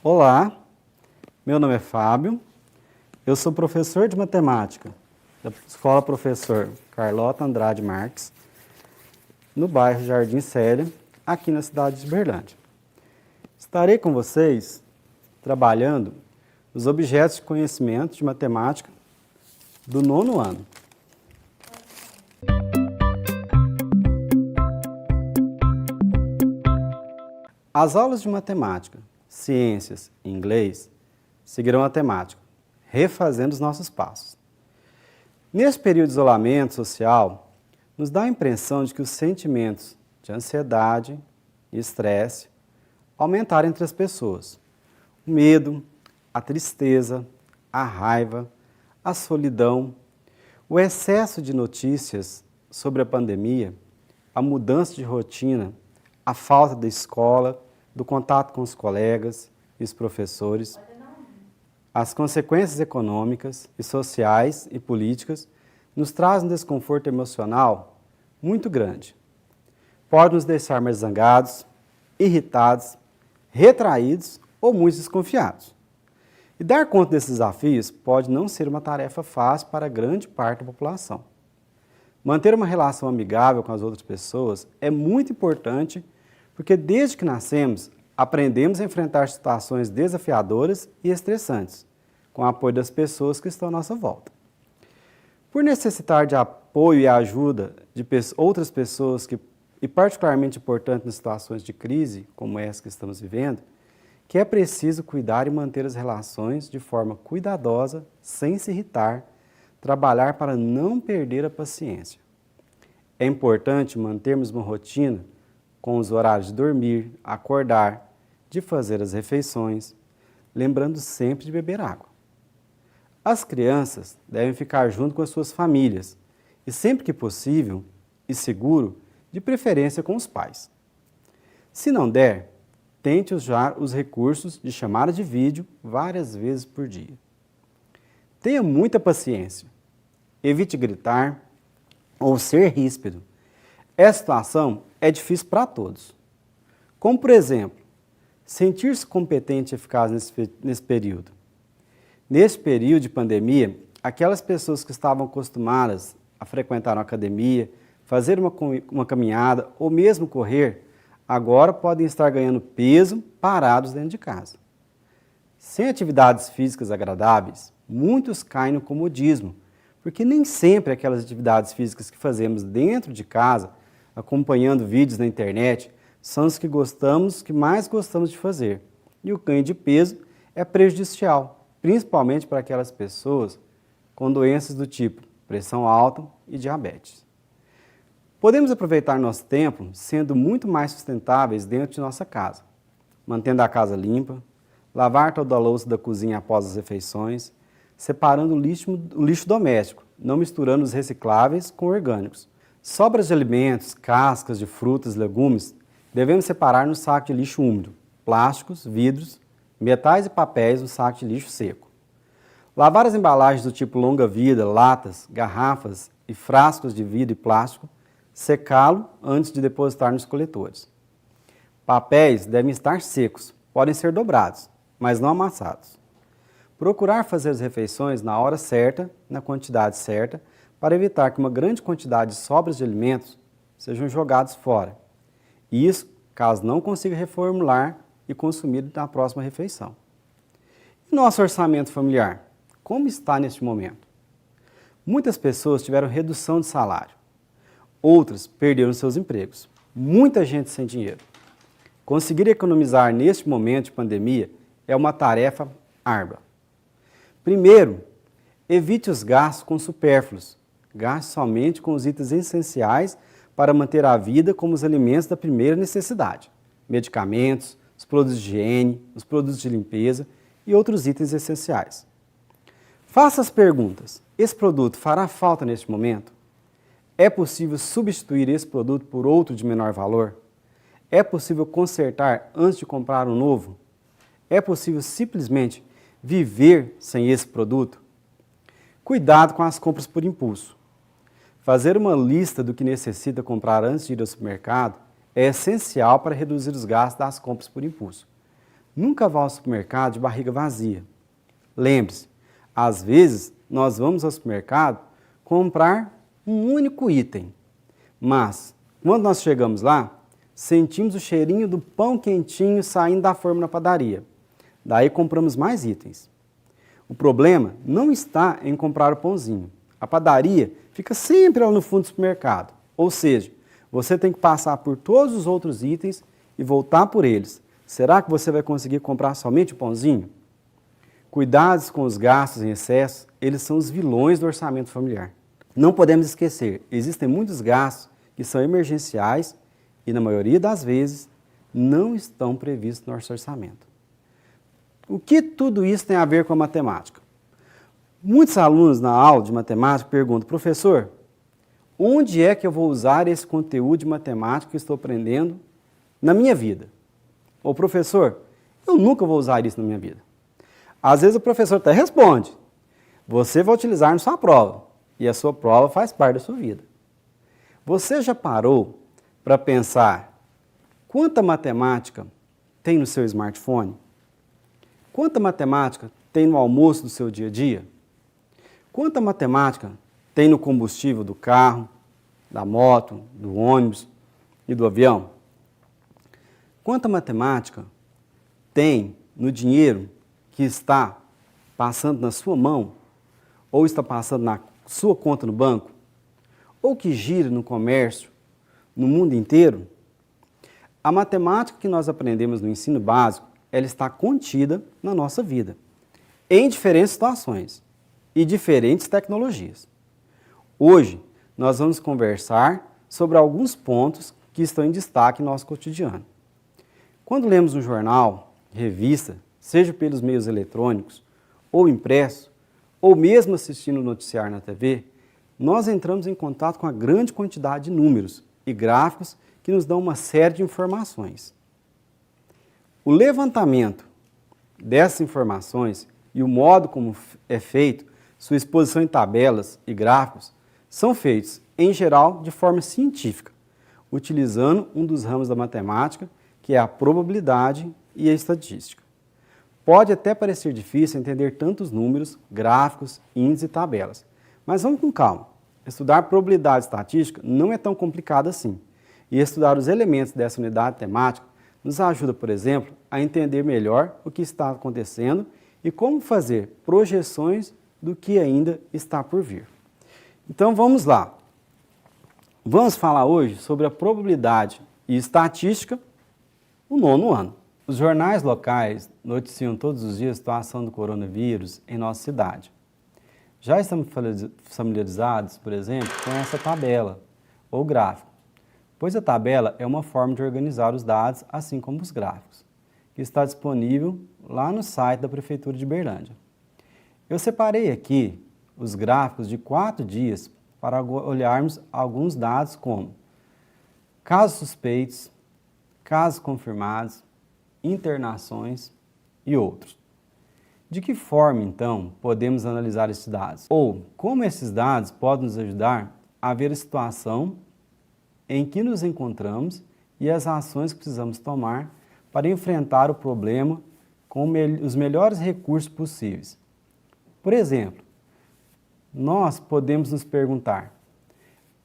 Olá, meu nome é Fábio, eu sou professor de matemática da Escola Professor Carlota Andrade Marques, no bairro Jardim Célia, aqui na cidade de Uberlândia. Estarei com vocês trabalhando os objetos de conhecimento de matemática do 9º ano. As aulas de matemática, ciências e inglês seguirão a temática, refazendo os nossos passos. Neste período de isolamento social, nos dá a impressão de que os sentimentos de ansiedade e estresse aumentaram entre as pessoas. O medo, a tristeza, a raiva, a solidão, o excesso de notícias sobre a pandemia, a mudança de rotina, a falta da escola, do contato com os colegas e os professores, as consequências econômicas e sociais e políticas nos trazem um desconforto emocional muito grande. Pode nos deixar mais zangados, irritados, retraídos ou muito desconfiados. E dar conta desses desafios pode não ser uma tarefa fácil para grande parte da população. Manter uma relação amigável com as outras pessoas é muito importante porque desde que nascemos, aprendemos a enfrentar situações desafiadoras e estressantes, com o apoio das pessoas que estão à nossa volta. Por necessitar de apoio e ajuda de outras pessoas, e particularmente importante nas situações de crise, como essa que estamos vivendo, que é preciso cuidar e manter as relações de forma cuidadosa, sem se irritar, trabalhar para não perder a paciência. É importante mantermos uma rotina com os horários de dormir, acordar, de fazer as refeições, lembrando sempre de beber água. As crianças devem ficar junto com as suas famílias e, sempre que possível e seguro, de preferência com os pais. Se não der, tente usar os recursos de chamada de vídeo várias vezes por dia. Tenha muita paciência, evite gritar ou ser ríspido. Essa situação é difícil para todos. Como, por exemplo, sentir-se competente e eficaz nesse período. Nesse período de pandemia, aquelas pessoas que estavam acostumadas a frequentar uma academia, fazer uma caminhada ou mesmo correr, agora podem estar ganhando peso parados dentro de casa. Sem atividades físicas agradáveis, muitos caem no comodismo, porque nem sempre aquelas atividades físicas que fazemos dentro de casa, acompanhando vídeos na internet, são os que mais gostamos de fazer. E o ganho de peso é prejudicial, principalmente para aquelas pessoas com doenças do tipo pressão alta e diabetes. Podemos aproveitar nosso tempo sendo muito mais sustentáveis dentro de nossa casa, mantendo a casa limpa, lavar toda a louça da cozinha após as refeições, separando o lixo doméstico, não misturando os recicláveis com orgânicos. Sobras de alimentos, cascas de frutas, legumes, devemos separar no saco de lixo úmido, plásticos, vidros, metais e papéis no saco de lixo seco. Lavar as embalagens do tipo longa-vida, latas, garrafas e frascos de vidro e plástico, secá-lo antes de depositar nos coletores. Papéis devem estar secos, podem ser dobrados, mas não amassados. Procurar fazer as refeições na hora certa, na quantidade certa, para evitar que uma grande quantidade de sobras de alimentos sejam jogados fora. Isso caso não consiga reformular e consumir na próxima refeição. E nosso orçamento familiar? Como está neste momento? Muitas pessoas tiveram redução de salário. Outras perderam seus empregos. Muita gente sem dinheiro. Conseguir economizar neste momento de pandemia é uma tarefa árdua. Primeiro, evite os gastos com supérfluos. Gaste somente com os itens essenciais para manter a vida, como os alimentos da primeira necessidade, medicamentos, os produtos de higiene, os produtos de limpeza e outros itens essenciais. Faça as perguntas. Esse produto fará falta neste momento? É possível substituir esse produto por outro de menor valor? É possível consertar antes de comprar um novo? É possível simplesmente viver sem esse produto? Cuidado com as compras por impulso. Fazer uma lista do que necessita comprar antes de ir ao supermercado é essencial para reduzir os gastos das compras por impulso. Nunca vá ao supermercado de barriga vazia. Lembre-se, às vezes nós vamos ao supermercado comprar um único item, mas quando nós chegamos lá, sentimos o cheirinho do pão quentinho saindo da forma na padaria. Daí compramos mais itens. O problema não está em comprar o pãozinho. A padaria fica sempre lá no fundo do supermercado. Ou seja, você tem que passar por todos os outros itens e voltar por eles. Será que você vai conseguir comprar somente o pãozinho? Cuidados com os gastos em excesso, eles são os vilões do orçamento familiar. Não podemos esquecer, existem muitos gastos que são emergenciais e, na maioria das vezes, não estão previstos no nosso orçamento. O que tudo isso tem a ver com a matemática? Muitos alunos na aula de matemática perguntam, professor, onde é que eu vou usar esse conteúdo de matemática que estou aprendendo na minha vida? Ou professor, eu nunca vou usar isso na minha vida. Às vezes o professor até responde, você vai utilizar na sua prova, e a sua prova faz parte da sua vida. Você já parou para pensar quanta matemática tem no seu smartphone? Quanta matemática tem no almoço do seu dia a dia? Quanta matemática tem no combustível do carro, da moto, do ônibus e do avião? Quanta matemática tem no dinheiro que está passando na sua mão ou está passando na sua conta no banco? Ou que gira no comércio, no mundo inteiro? A matemática que nós aprendemos no ensino básico, ela está contida na nossa vida, em diferentes situações e diferentes tecnologias. Hoje, nós vamos conversar sobre alguns pontos que estão em destaque no nosso cotidiano. Quando lemos um jornal, revista, seja pelos meios eletrônicos ou impresso, ou mesmo assistindo o noticiário na TV, nós entramos em contato com a grande quantidade de números e gráficos que nos dão uma série de informações. O levantamento dessas informações e o modo como é feito, sua exposição em tabelas e gráficos, são feitos, em geral, de forma científica, utilizando um dos ramos da matemática, que é a probabilidade e a estatística. Pode até parecer difícil entender tantos números, gráficos, índices e tabelas, mas vamos com calma. Estudar probabilidade e estatística não é tão complicado assim, e estudar os elementos dessa unidade temática nos ajuda, por exemplo, a entender melhor o que está acontecendo e como fazer projeções do que ainda está por vir. Então vamos lá. Vamos falar hoje sobre a probabilidade e estatística no 9º ano. Os jornais locais noticiam todos os dias a situação do coronavírus em nossa cidade. Já estamos familiarizados, por exemplo, com essa tabela ou gráfico, pois a tabela é uma forma de organizar os dados, assim como os gráficos, que está disponível lá no site da Prefeitura de Berlândia. Eu separei aqui os gráficos de 4 dias para olharmos alguns dados como casos suspeitos, casos confirmados, internações e outros. De que forma, então, podemos analisar esses dados? Ou como esses dados podem nos ajudar a ver a situação em que nos encontramos e as ações que precisamos tomar para enfrentar o problema com os melhores recursos possíveis. Por exemplo, nós podemos nos perguntar,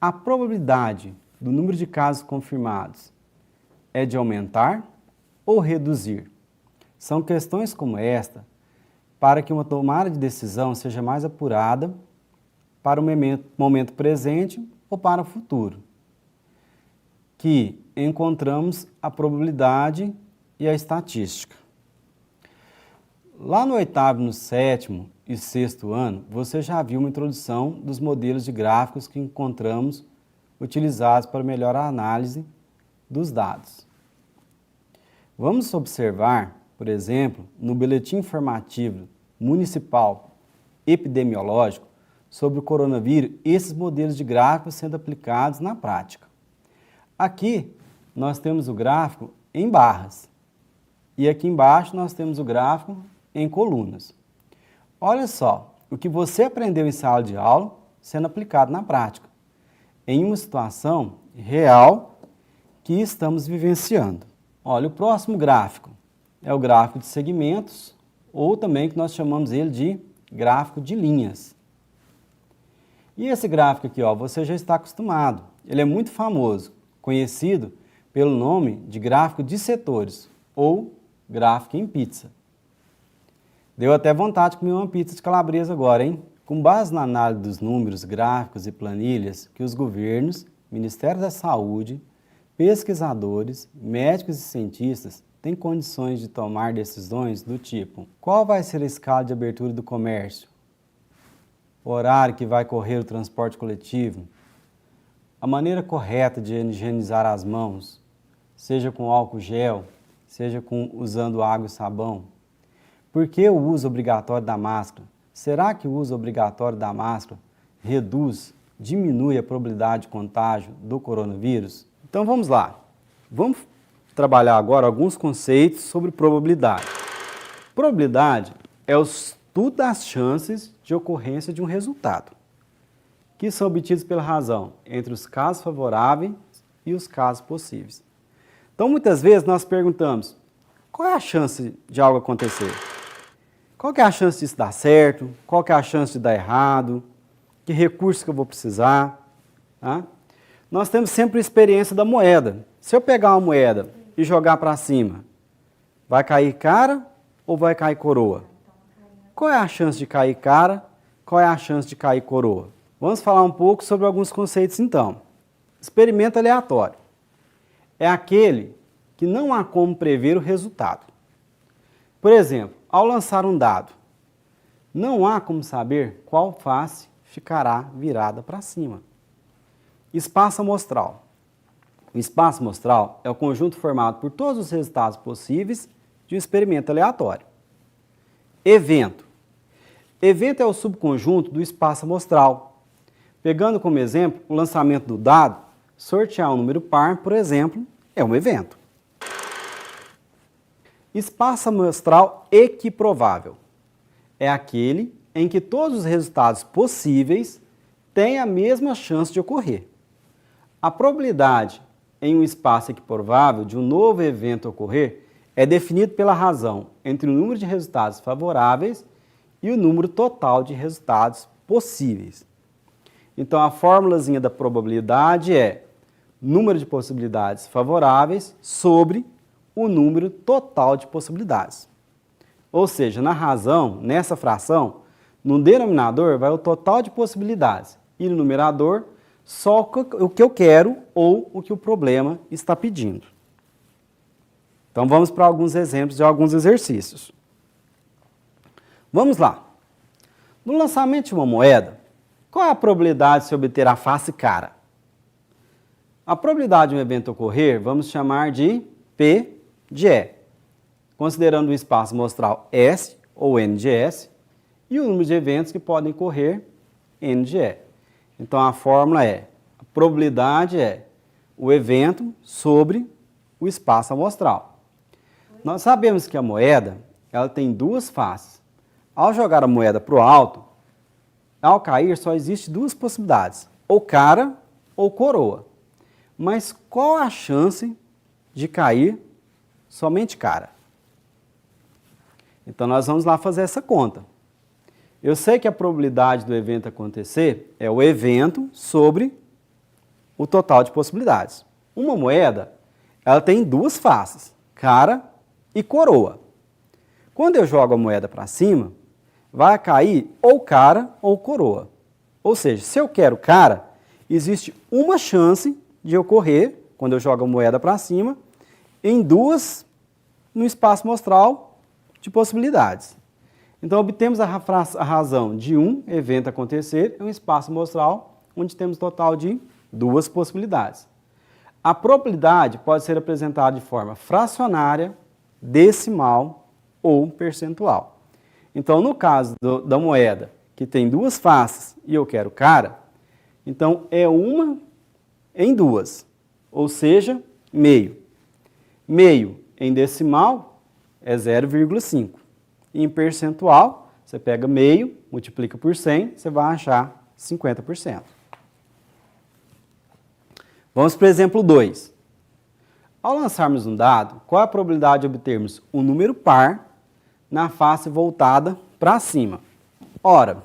a probabilidade do número de casos confirmados é de aumentar ou reduzir? São questões como esta para que uma tomada de decisão seja mais apurada para o momento presente ou para o futuro, que encontramos a probabilidade e a estatística. Lá no 8º, no 7º e 6º ano, você já viu uma introdução dos modelos de gráficos que encontramos utilizados para melhor análise dos dados. Vamos observar, por exemplo, no Boletim Informativo Municipal Epidemiológico sobre o coronavírus, esses modelos de gráficos sendo aplicados na prática. Aqui nós temos o gráfico em barras e aqui embaixo nós temos o gráfico em colunas. Olha só, o que você aprendeu em sala de aula sendo aplicado na prática, em uma situação real que estamos vivenciando. Olha, o próximo gráfico é o gráfico de segmentos, ou também que nós chamamos ele de gráfico de linhas. E esse gráfico aqui, ó, você já está acostumado. Ele é muito famoso, conhecido pelo nome de gráfico de setores, ou gráfico em pizza. Deu até vontade de comer uma pizza de calabresa agora, hein? Com base na análise dos números, gráficos e planilhas que os governos, Ministério da Saúde, pesquisadores, médicos e cientistas têm condições de tomar decisões do tipo: qual vai ser a escala de abertura do comércio? O horário que vai correr o transporte coletivo? A maneira correta de higienizar as mãos, seja com álcool gel, seja usando água e sabão? Por que o uso obrigatório da máscara? Será que o uso obrigatório da máscara diminui a probabilidade de contágio do coronavírus? Então vamos lá. Vamos trabalhar agora alguns conceitos sobre probabilidade. Probabilidade é o estudo das chances de ocorrência de um resultado, que são obtidos pela razão entre os casos favoráveis e os casos possíveis. Então muitas vezes nós perguntamos: qual é a chance de algo acontecer? Qual que é a chance disso dar certo? Qual que é a chance de dar errado? Que recurso que eu vou precisar? Tá? Nós temos sempre a experiência da moeda. Se eu pegar uma moeda e jogar para cima, vai cair cara ou vai cair coroa? Qual é a chance de cair cara? Qual é a chance de cair coroa? Vamos falar um pouco sobre alguns conceitos então. Experimento aleatório é aquele que não há como prever o resultado. Por exemplo, ao lançar um dado, não há como saber qual face ficará virada para cima. Espaço amostral. O espaço amostral é o conjunto formado por todos os resultados possíveis de um experimento aleatório. Evento. Evento é o subconjunto do espaço amostral. Pegando como exemplo o lançamento do dado, sortear um número par, por exemplo, é um evento. Espaço amostral equiprovável é aquele em que todos os resultados possíveis têm a mesma chance de ocorrer. A probabilidade em um espaço equiprovável de um novo evento ocorrer é definida pela razão entre o número de resultados favoráveis e o número total de resultados possíveis. Então a formulazinha da probabilidade é número de possibilidades favoráveis sobre o número total de possibilidades. Ou seja, na razão, nessa fração, no denominador vai o total de possibilidades e no numerador só o que eu quero ou o que o problema está pedindo. Então vamos para alguns exemplos de alguns exercícios. Vamos lá. No lançamento de uma moeda, qual é a probabilidade de se obter a face cara? A probabilidade de um evento ocorrer vamos chamar de P de E, considerando o espaço amostral S ou N de S e o número de eventos que podem ocorrer N de E. Então a fórmula é, a probabilidade é o evento sobre o espaço amostral. Nós sabemos que a moeda ela tem duas faces. Ao jogar a moeda para o alto, ao cair só existe duas possibilidades, ou cara ou coroa. Mas qual a chance de cair somente cara? Então nós vamos lá fazer essa conta. Eu sei que a probabilidade do evento acontecer é o evento sobre o total de possibilidades. Uma moeda, ela tem duas faces, cara e coroa. Quando eu jogo a moeda para cima, vai cair ou cara ou coroa. Ou seja, se eu quero cara, existe uma chance de ocorrer, quando eu jogo a moeda para cima, em duas no espaço amostral de possibilidades. Então, obtemos a razão de um evento acontecer em um espaço amostral onde temos total de duas possibilidades. A probabilidade pode ser apresentada de forma fracionária, decimal ou percentual. Então, no caso da moeda, que tem duas faces e eu quero cara, então é uma em duas, ou seja, meio. Meio em decimal é 0,5. Em percentual, você pega meio, multiplica por 100, você vai achar 50%. Vamos para o exemplo 2. Ao lançarmos um dado, qual é a probabilidade de obtermos um número par na face voltada para cima? Ora,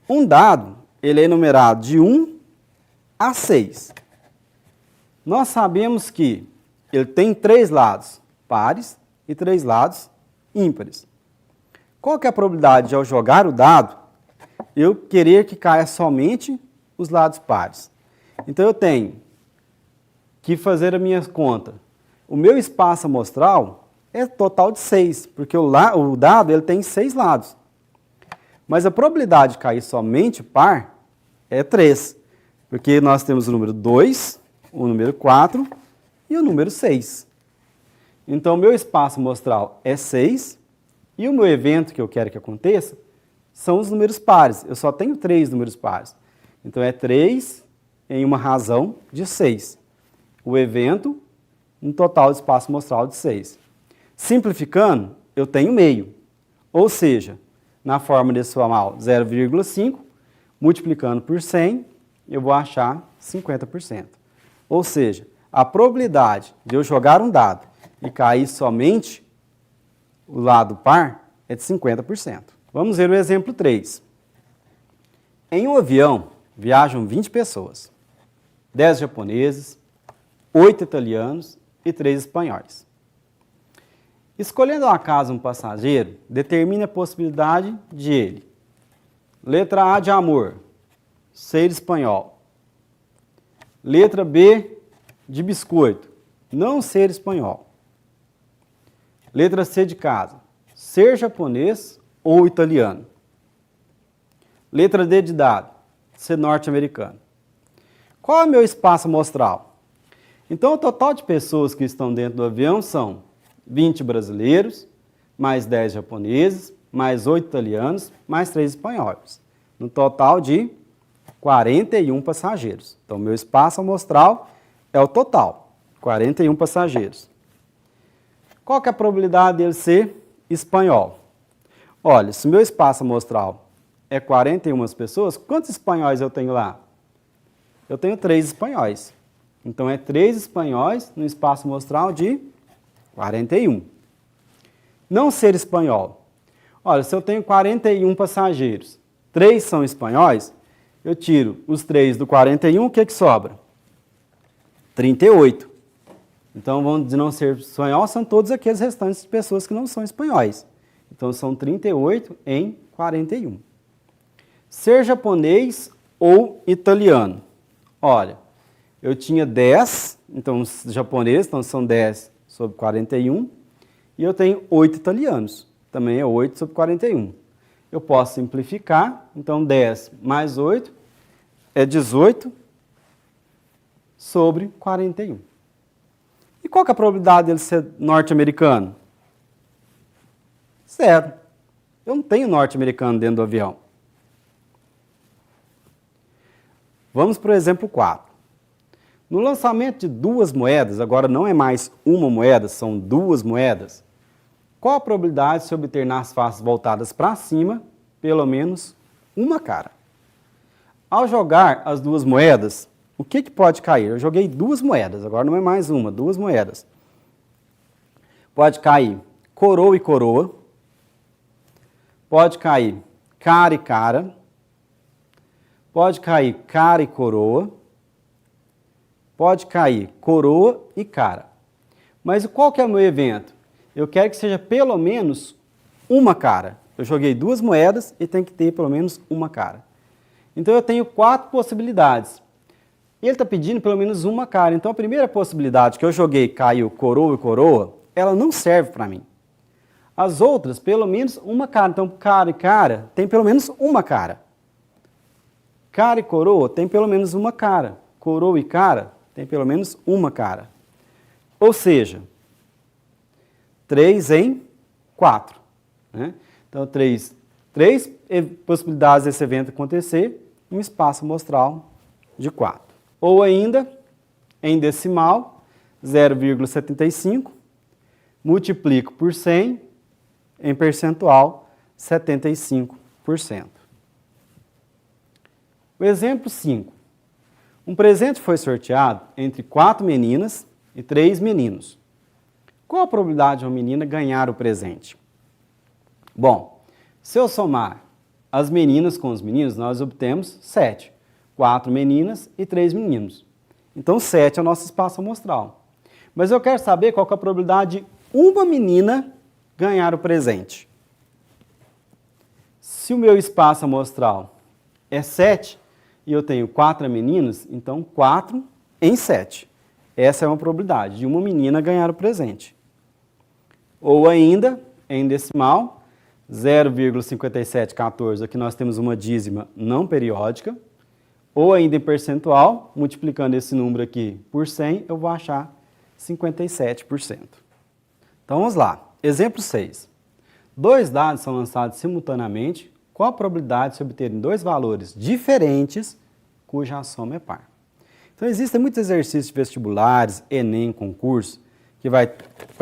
um dado ele é numerado de 1 a 6. Nós sabemos que ele tem 3 lados pares e 3 lados ímpares. Qual que é a probabilidade de, ao jogar o dado, eu querer que caia somente os lados pares? Então, eu tenho que fazer a minha conta. O meu espaço amostral é total de 6, porque o dado ele tem 6 lados. Mas a probabilidade de cair somente par é 3, porque nós temos o número 2, o número 4 e o número 6. Então, o meu espaço amostral é 6 e o meu evento que eu quero que aconteça são os números pares. Eu só tenho 3 números pares. Então, é 3 em uma razão de 6. O evento, um total de espaço amostral de 6. Simplificando, eu tenho meio. Ou seja, na forma decimal 0,5, multiplicando por 100, eu vou achar 50%. Ou seja, a probabilidade de eu jogar um dado e cair somente o lado par é de 50%. Vamos ver o exemplo 3. Em um avião, viajam 20 pessoas, 10 japoneses, 8 italianos e 3 espanhóis. Escolhendo ao acaso um passageiro, determine a possibilidade de ele. Letra A de amor, ser espanhol. Letra B de biscoito, não ser espanhol. Letra C de casa, ser japonês ou italiano. Letra D de dado, ser norte-americano. Qual é o meu espaço amostral? Então, o total de pessoas que estão dentro do avião são 20 brasileiros, mais 10 japoneses, mais 8 italianos, mais 3 espanhóis. No total de 41 passageiros. Então, meu espaço amostral é o total, 41 passageiros. Qual que é a probabilidade dele ser espanhol? Olha, se o meu espaço amostral é 41 pessoas, quantos espanhóis eu tenho lá? Eu tenho 3 espanhóis. Então, é 3 espanhóis no espaço amostral de 41. Não ser espanhol. Olha, se eu tenho 41 passageiros, 3 são espanhóis, eu tiro os 3 do 41, o que que sobra? 38. Então, vamos de não ser espanhol, são todos aqueles restantes de pessoas que não são espanhóis. Então, são 38 em 41. Ser japonês ou italiano. Olha, eu tinha 10, então os japoneses, então são 10 sobre 41, e eu tenho 8 italianos, também é 8 sobre 41. Eu posso simplificar, então 10 mais 8 é 18 sobre 41. E qual que é a probabilidade dele ser norte-americano? 0. Eu não tenho norte-americano dentro do avião. Vamos para o exemplo 4. No lançamento de 2 moedas, agora não é mais uma moeda, são 2 moedas, qual a probabilidade de se obter nas faces voltadas para cima, pelo menos uma cara? Ao jogar as 2 moedas, o que pode cair? Eu joguei 2 moedas, agora não é mais uma, 2 moedas. Pode cair coroa e coroa, pode cair cara e cara, pode cair cara e coroa, pode cair coroa e cara. Mas qual que é o meu evento? Eu quero que seja pelo menos uma cara. Eu joguei 2 moedas e tem que ter pelo menos uma cara. Então, eu tenho 4 possibilidades. Ele está pedindo pelo menos uma cara. Então, a primeira possibilidade que eu joguei, caiu coroa e coroa, ela não serve para mim. As outras, pelo menos uma cara. Então, cara e cara, tem pelo menos uma cara. Cara e coroa, tem pelo menos uma cara. Coroa e cara, tem pelo menos uma cara. Ou seja, 3 em 4. Né? Então, 3 possibilidades desse evento acontecer, um espaço amostral de 4. Ou ainda, em decimal, 0,75, multiplico por 100, em percentual, 75%. O exemplo 5. Um presente foi sorteado entre 4 meninas e 3 meninos. Qual a probabilidade de uma menina ganhar o presente? Bom, se eu somar as meninas com os meninos, nós obtemos 7. 4 meninas e 3 meninos. Então, 7 é o nosso espaço amostral. Mas eu quero saber qual que é a probabilidade de uma menina ganhar o presente. Se o meu espaço amostral é 7 e eu tenho 4 meninas, então 4 em 7. Essa é uma probabilidade de uma menina ganhar o presente. Ou ainda, em decimal, 0,5714, aqui nós temos uma dízima não periódica. Ou ainda em percentual, multiplicando esse número aqui por 100, eu vou achar 57%. Então vamos lá. Exemplo 6. 2 dados são lançados simultaneamente, qual a probabilidade de se obterem 2 valores diferentes cuja soma é par? Então existem muitos exercícios de vestibulares, Enem, concurso, que vai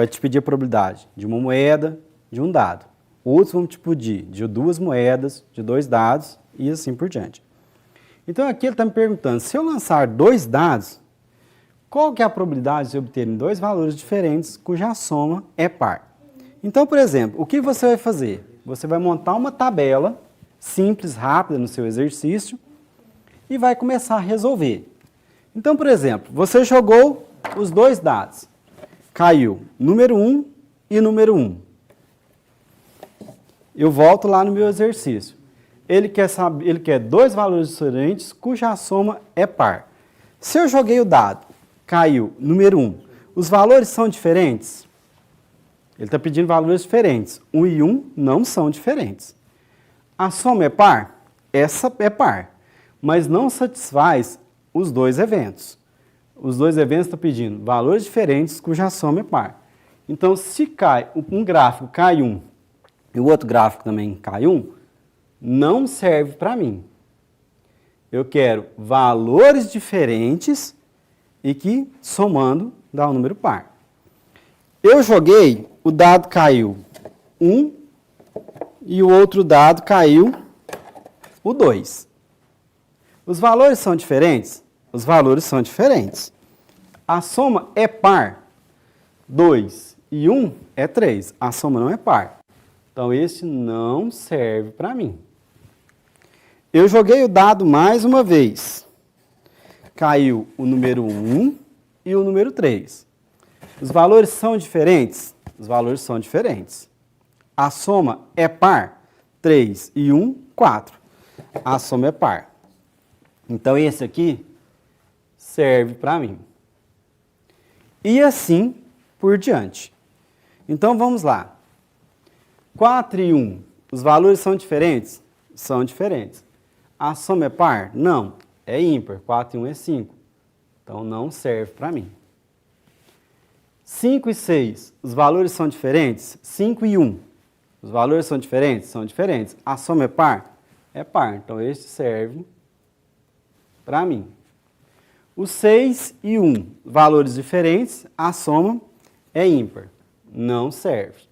te pedir a probabilidade de uma moeda, de um dado. Outros vão te pedir de 2 moedas, de 2 dados e assim por diante. Então aqui ele está me perguntando, se eu lançar 2 dados, qual que é a probabilidade de obterem 2 valores diferentes cuja soma é par? Então, por exemplo, o que você vai fazer? Você vai montar uma tabela simples, rápida no seu exercício e vai começar a resolver. Então, por exemplo, você jogou os 2 dados. Caiu número 1 e número 1. Eu volto lá no meu exercício. Ele quer 2 valores diferentes cuja soma é par. Se eu joguei o dado, caiu número 1, os valores são diferentes? Ele está pedindo valores diferentes. 1 e 1 não são diferentes. A soma é par? Essa é par, mas não satisfaz os 2 eventos. Os 2 eventos estão pedindo valores diferentes cuja soma é par. Então, se cai um gráfico cai 1 e o outro gráfico também cai 1, não serve para mim. Eu quero valores diferentes e que, somando, dá um número par. Eu joguei, o dado caiu 1 e o outro dado caiu o 2. Os valores são diferentes? Os valores são diferentes. A soma é par. 2 e 1 é 3. A soma não é par. Então, este não serve para mim. Eu joguei o dado mais uma vez. Caiu o número 1 e o número 3. Os valores são diferentes? Os valores são diferentes. A soma é par? 3 e 1, 4. A soma é par. Então, esse aqui serve para mim. E assim por diante. Então, vamos lá. 4 e 1, os valores são diferentes? São diferentes. A soma é par? Não, é ímpar. 4 e 1 é 5. Então, não serve para mim. 5 e 6, os valores são diferentes? 5 e 1, os valores são diferentes? São diferentes. A soma é par? É par. Então, este serve para mim. O 6 e 1, valores diferentes, a soma é ímpar. Não serve.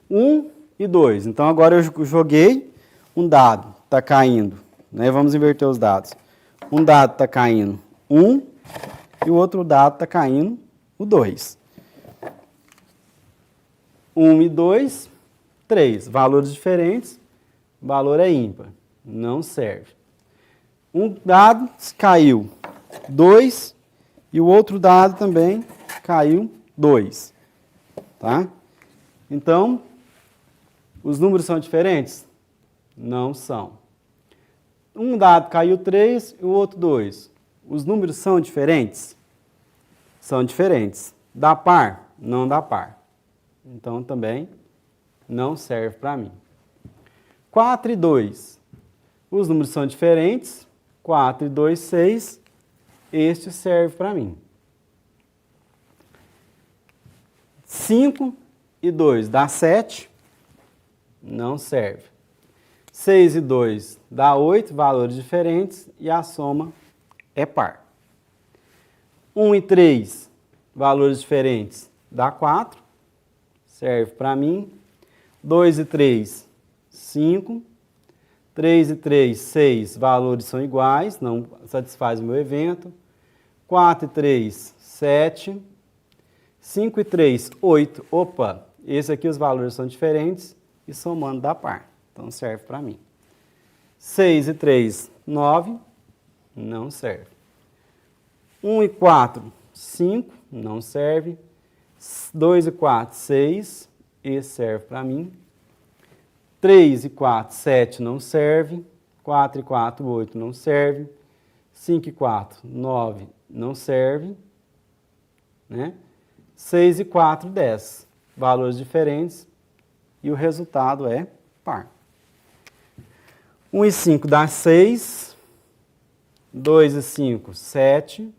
1 e 2. Então, agora eu joguei um dado, está caindo. Né? Vamos inverter os dados. Um dado está caindo 1 e o outro dado está caindo o 2. 1 e 2, 3. Valores diferentes, valor é ímpar. Não serve. Um dado caiu 2 e o outro dado também caiu 2. Tá? Então, os números são diferentes? Não são. Um dado caiu 3 e o outro 2. Os números são diferentes? São diferentes. Dá par? Não dá par. Então, também não serve para mim. 4 e 2. Os números são diferentes. 4 e 2, 6. Este serve para mim. 5 e 2 dá 7. Não serve. 6 e 2 dá 8, valores diferentes, e a soma é par. 1 e 3, valores diferentes, dá 4, serve para mim. 2 e 3, 5. 3 e 3, 6, valores são iguais, não satisfaz o meu evento. 4 e 3, 7. 5 e 3, 8. Opa, esse aqui os valores são diferentes e somando dá par. Então serve para mim. 6 e 3, 9. Não serve. 1 e 4, 5. Não serve. 2 e 4, 6. Esse serve para mim. 3 e 4, 7 não serve. 4 e 4, 8 não serve. 5 e 4, 9 não serve. Né? 6 e 4, 10. Valores diferentes e o resultado é par. 1 e 5 dá 6. 2 e 5, 7.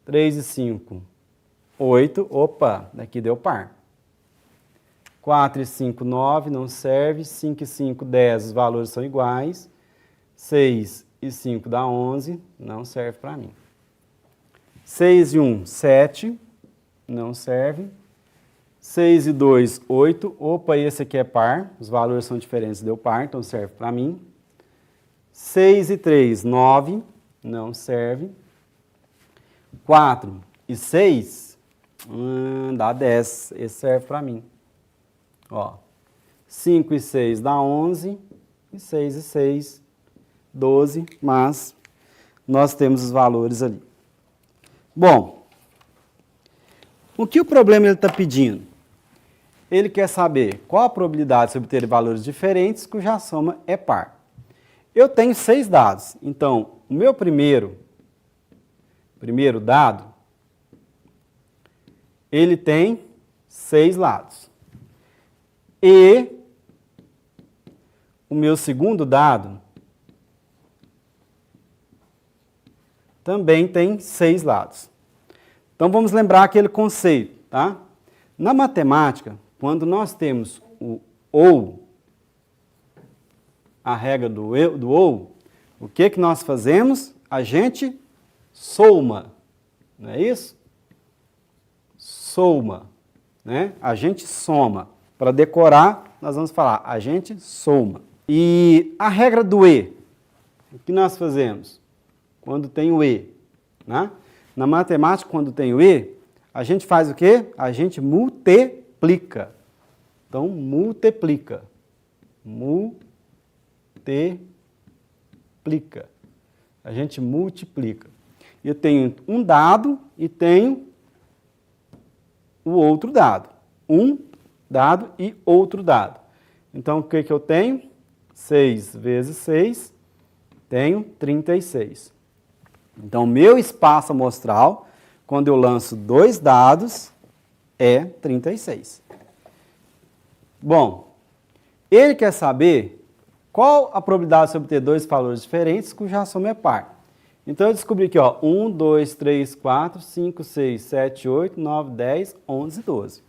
3 e 5, 8. Opa, daqui deu par. 4 e 5, 9, não serve. 5 e 5, 10, os valores são iguais. 6 e 5 dá 11, não serve para mim. 6 e 1, 7, não serve. 6 e 2, 8. Opa, esse aqui é par, os valores são diferentes, deu par, então serve para mim. 6 e 3, 9, não serve. 4 e 6, dá 10, esse serve para mim. Ó, 5 e 6 dá 11, e 6 e 6, 12, mas nós temos os valores ali. Bom, o que o problema está pedindo? Ele quer saber qual a probabilidade de obter valores diferentes cuja soma é par. Eu tenho 6 dados, então o meu primeiro dado, ele tem 6 lados. E o meu segundo dado também tem 6 lados. Então vamos lembrar aquele conceito, tá? Na matemática, quando nós temos o ou, a regra do ou, o que que nós fazemos? A gente soma, não é isso? Soma, né? A gente soma. Para decorar, nós vamos falar, a gente soma. E a regra do e, o que nós fazemos? Quando tem o e, né? Na matemática, quando tem o e, a gente faz o quê? A gente multiplica. Então, multiplica. Multiplica. A gente multiplica. Eu tenho um dado e tenho o outro dado. Um dado e outro dado. Então, o que que eu tenho? 6 vezes 6, tenho 36. Então, meu espaço amostral, quando eu lanço 2 dados, é 36. Bom, ele quer saber qual a probabilidade de obter 2 valores diferentes cuja soma é par. Então, eu descobri aqui, ó, 1, 2, 3, 4, 5, 6, 7, 8, 9, 10, 11, 12.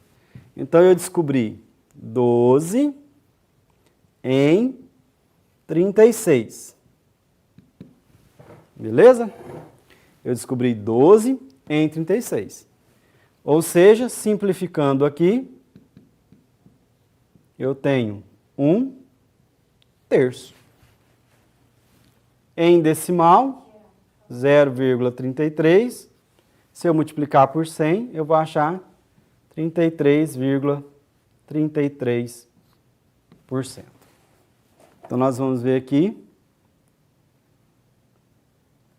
Então, eu descobri 12 em 36. Beleza? Eu descobri 12 em 36. Ou seja, simplificando aqui, eu tenho 1/3. Em decimal, 0,33. Se eu multiplicar por 100, eu vou achar 33,33%. Então, nós vamos ver aqui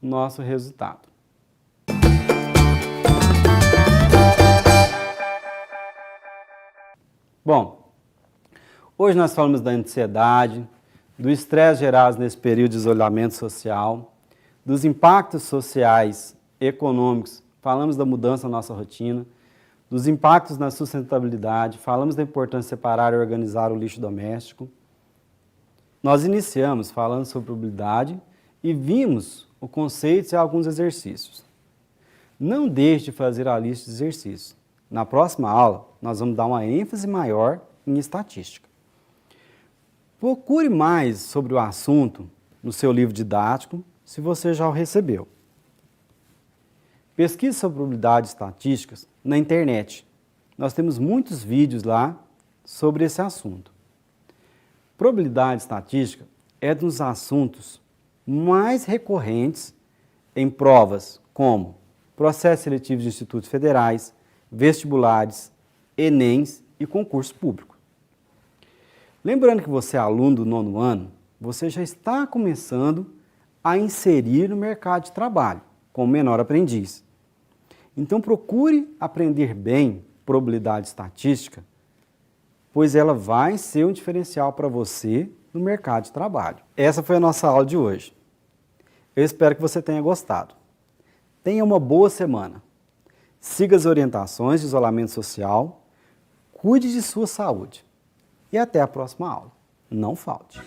o nosso resultado. Bom, hoje nós falamos da ansiedade, do estresse gerado nesse período de isolamento social, dos impactos sociais, econômicos, falamos da mudança na nossa rotina, dos impactos na sustentabilidade, falamos da importância de separar e organizar o lixo doméstico. Nós iniciamos falando sobre probabilidade e vimos o conceito e alguns exercícios. Não deixe de fazer a lista de exercícios. Na próxima aula, nós vamos dar uma ênfase maior em estatística. Procure mais sobre o assunto no seu livro didático, se você já o recebeu. Pesquise sobre probabilidades estatísticas na internet. Nós temos muitos vídeos lá sobre esse assunto. Probabilidade estatística é dos assuntos mais recorrentes em provas como processos seletivos de institutos federais, vestibulares, Enems e concurso público. Lembrando que você é aluno do 9º ano, você já está começando a inserir no mercado de trabalho como menor aprendiz. Então procure aprender bem probabilidade estatística, pois ela vai ser um diferencial para você no mercado de trabalho. Essa foi a nossa aula de hoje. Eu espero que você tenha gostado. Tenha uma boa semana. Siga as orientações de isolamento social, cuide de sua saúde. E até a próxima aula. Não falte!